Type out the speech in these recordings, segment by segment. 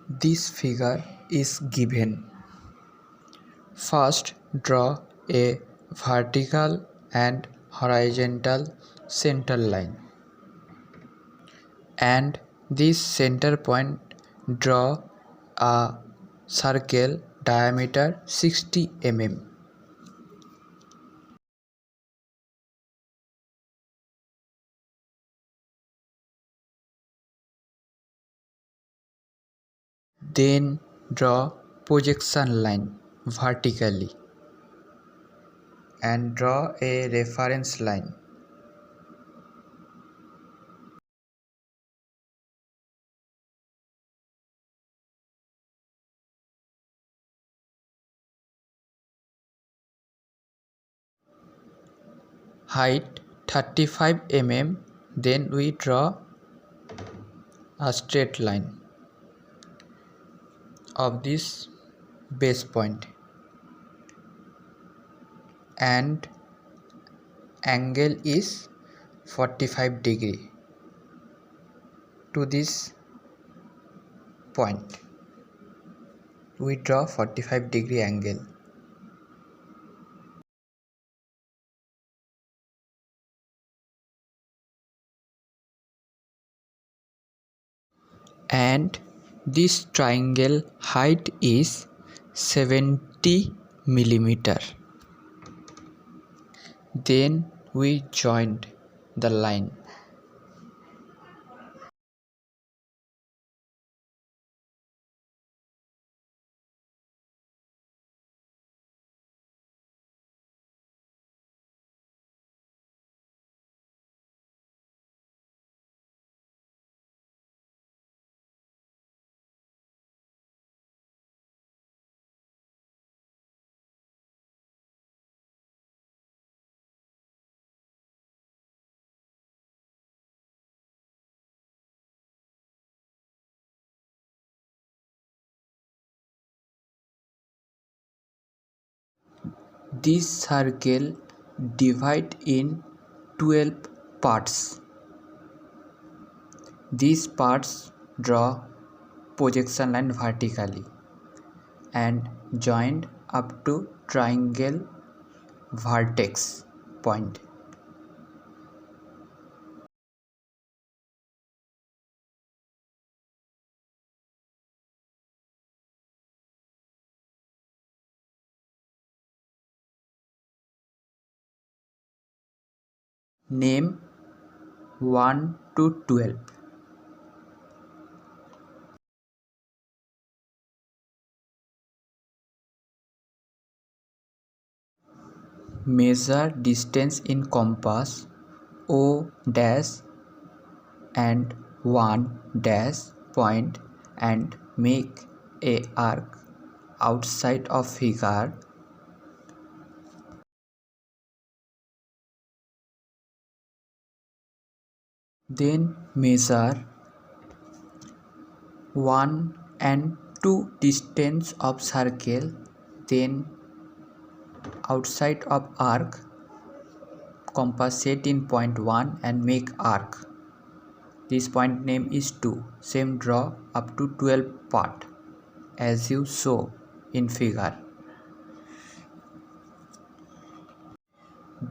This figure is given. First, draw a vertical and horizontal center line, and this center point draw a circle diameter 60 mm. Then draw projection line vertically and draw a reference line. Height 35 mm. Then we draw a straight line of this base point, and angle is 45 degree to this point. We draw 45 degree angle. And this triangle height is 70 millimeter. Then we joined the line. This circle divide in 12 parts. These parts draw projection line vertically and joined up to triangle vertex point. Name 1 to 12. Measure distance in compass O dash and 1 dash point and make a arc outside of figure. Then measure 1 and 2 distance of circle, then outside of arc, compass set in point 1 and make arc. This point name is 2. Same draw up to 12 part as you show in figure.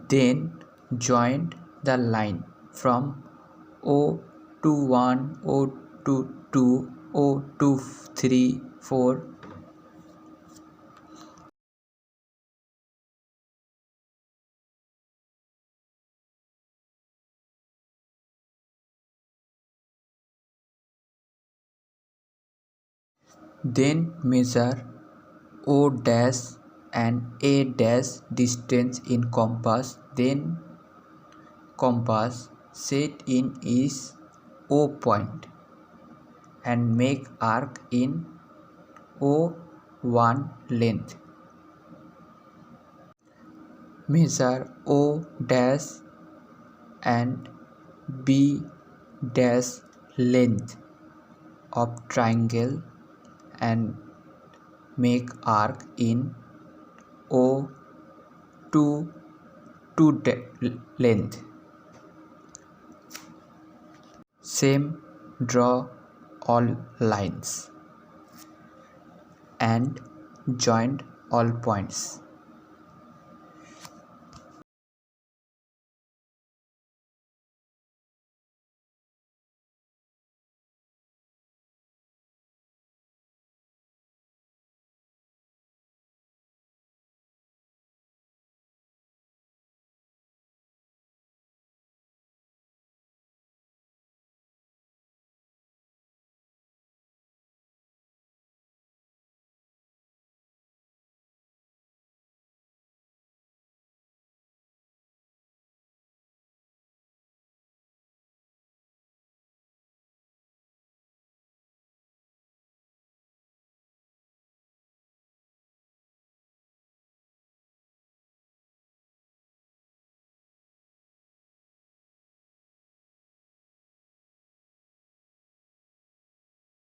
Then join the line from O to 1, O to 2, O to 3, 4. Then measure O dash and A dash distance in compass. Then compass set in is O point and make arc in O1 length. Measure O dash and B dash length of triangle and make arc in O2 length. Same draw all lines. and join all points.